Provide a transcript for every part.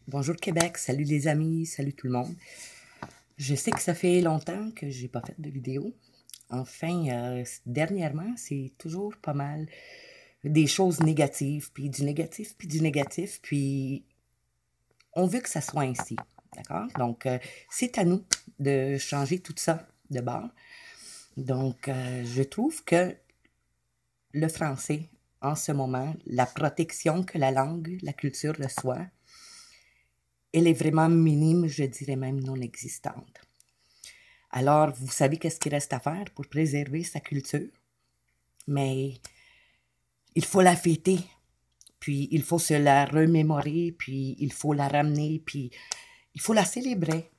Bonjour Québec, salut les amis, salut tout le monde. Je sais que ça fait longtemps que j'ai pas fait de vidéo. Enfin, dernièrement, c'est toujours pas mal des choses négatives, puis du négatif, puis du négatif, puis on veut que ça soit ainsi, d'accord? Donc, c'est à nous de changer tout ça de bord. Donc, je trouve que le français, en ce moment, la protection que la langue, la culture reçoit, elle est vraiment minime, je dirais même non existante. Alors, vous savez qu'est-ce qu'il reste à faire pour préserver sa culture? Mais il faut la fêter, puis il faut se la remémorer, puis il faut la ramener, puis il faut la célébrer.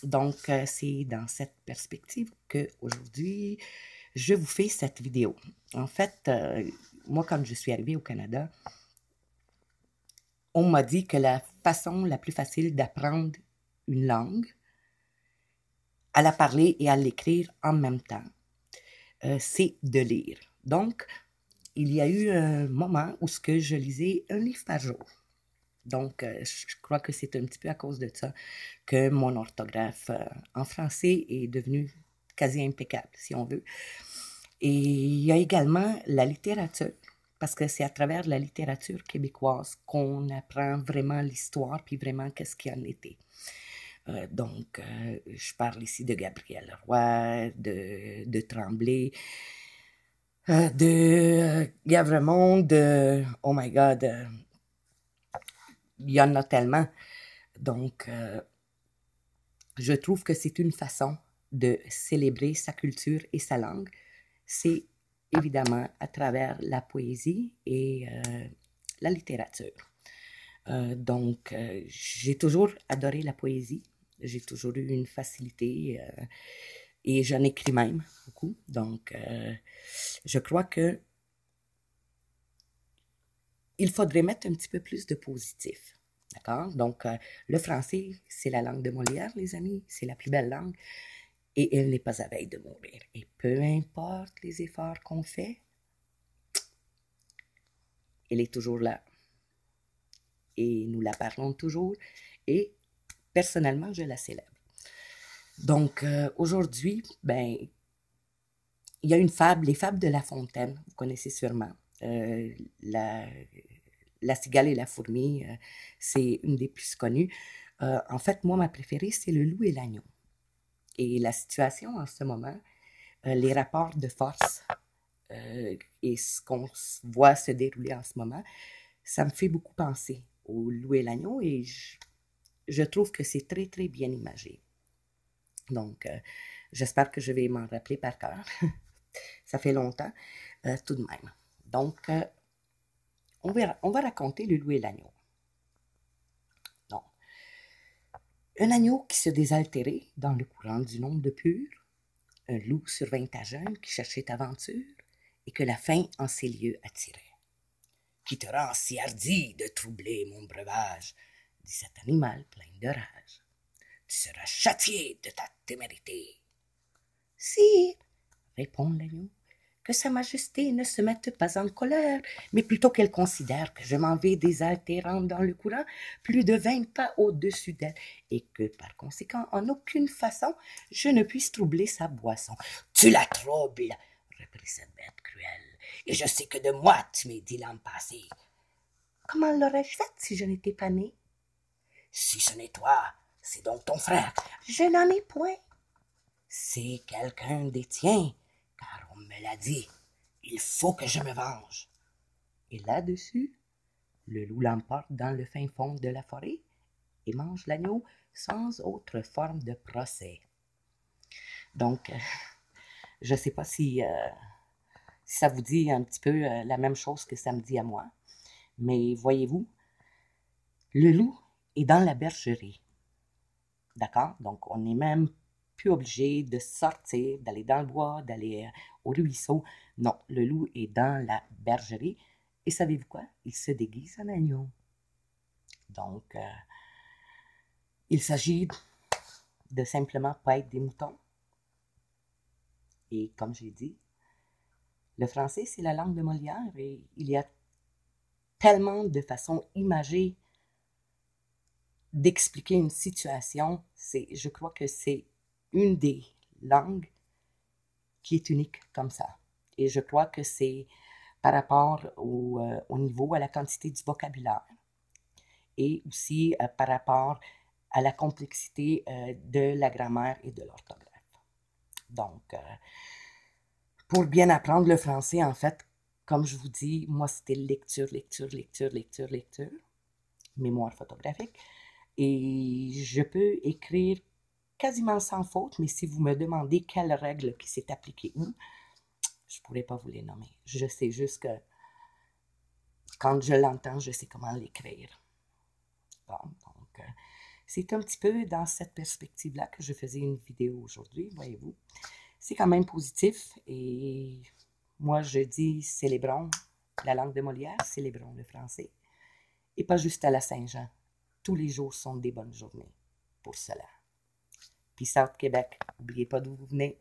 Donc, c'est dans cette perspective qu'aujourd'hui, je vous fais cette vidéo. En fait, moi, quand je suis arrivée au Canada, on m'a dit que la façon la plus facile d'apprendre une langue, à la parler et à l'écrire en même temps, c'est de lire. Donc, il y a eu un moment où je lisais un livre par jour. Donc, je crois que c'est un petit peu à cause de ça que mon orthographe en français est devenue quasi impeccable, si on veut. Et il y a également la littérature, parce que c'est à travers la littérature québécoise qu'on apprend vraiment l'histoire, puis vraiment qu'est-ce qu'il y en était. Donc, je parle ici de Gabriel Roy, de Tremblay, Gavremont, oh my God, il y en a tellement. Donc, je trouve que c'est une façon de célébrer sa culture et sa langue. C'est évidemment à travers la poésie et la littérature. Donc, j'ai toujours adoré la poésie. J'ai toujours eu une facilité et j'en écris même beaucoup. Donc, je crois que il faudrait mettre un petit peu plus de positif. D'accord? Donc, le français, c'est la langue de Molière, les amis. C'est la plus belle langue. Et elle n'est pas à veille de mourir. Et peu importe les efforts qu'on fait, elle est toujours là. Et nous la parlons toujours. Et personnellement, je la célèbre. Donc, aujourd'hui, ben, il y a une fable, les fables de La Fontaine, vous connaissez sûrement. Euh, la, la cigale et la fourmi, c'est une des plus connues. En fait, moi, ma préférée, c'est le loup et l'agneau. Et la situation en ce moment, les rapports de force et ce qu'on voit se dérouler en ce moment, ça me fait beaucoup penser au loup et l'agneau et je trouve que c'est très, très bien imagé. Donc, j'espère que je vais m'en rappeler par cœur. Ça fait longtemps, tout de même. Donc, on va raconter le loup et l'agneau. Non. Un agneau qui se désaltérait dans le courant d'une onde pure, un loup survint à jeune qui cherchait aventure et que la faim en ses lieux attirait. Qui te rend si hardi de troubler mon breuvage, dit cet animal plein de rage. Tu seras châtié de ta témérité. Sire, répond l'agneau, que sa majesté ne se mette pas en colère, mais plutôt qu'elle considère que je m'en vais désaltérant dans le courant plus de 20 pas au-dessus d'elle, et que par conséquent, en aucune façon, je ne puisse troubler sa boisson. Tu la troubles, reprit cette bête cruelle, et je sais que de moi tu m'es dit l'an passé. Comment l'aurais-je faite si je n'étais pas né? Si ce n'est toi, c'est donc ton frère. Je n'en ai point. C'est quelqu'un des tiens, car on me l'a dit. Il faut que je me venge. Et là-dessus, le loup l'emporte dans le fin fond de la forêt et mange l'agneau sans autre forme de procès. Donc, je ne sais pas si ça vous dit un petit peu la même chose que ça me dit à moi, mais voyez-vous, le loup est dans la bergerie. D'accord? Donc, on n'est même plus obligé de sortir, d'aller dans le bois, d'aller au ruisseau. Non, le loup est dans la bergerie. Et savez-vous quoi? Il se déguise en agneau. Donc, il s'agit de simplement pas être des moutons. Et comme j'ai dit, le français, c'est la langue de Molière et il y a tellement de façons imagées d'expliquer une situation, je crois que c'est une des langues qui est unique comme ça. Et je crois que c'est par rapport au niveau, à la quantité du vocabulaire et aussi par rapport à la complexité de la grammaire et de l'orthographe. Donc, pour bien apprendre le français, en fait, comme je vous dis, moi, c'était lecture, lecture, lecture, lecture, lecture, mémoire photographique. Et je peux écrire quasiment sans faute, mais si vous me demandez quelle règle qui s'est appliquée où, je ne pourrais pas vous les nommer. Je sais juste que quand je l'entends, je sais comment l'écrire. Bon, donc, c'est un petit peu dans cette perspective-là que je faisais une vidéo aujourd'hui, voyez-vous. C'est quand même positif et moi, je dis célébrons la langue de Molière, célébrons le français. Et pas juste à la Saint-Jean. Tous les jours sont des bonnes journées pour cela. Peace out Québec. N'oubliez pas d'où vous venez.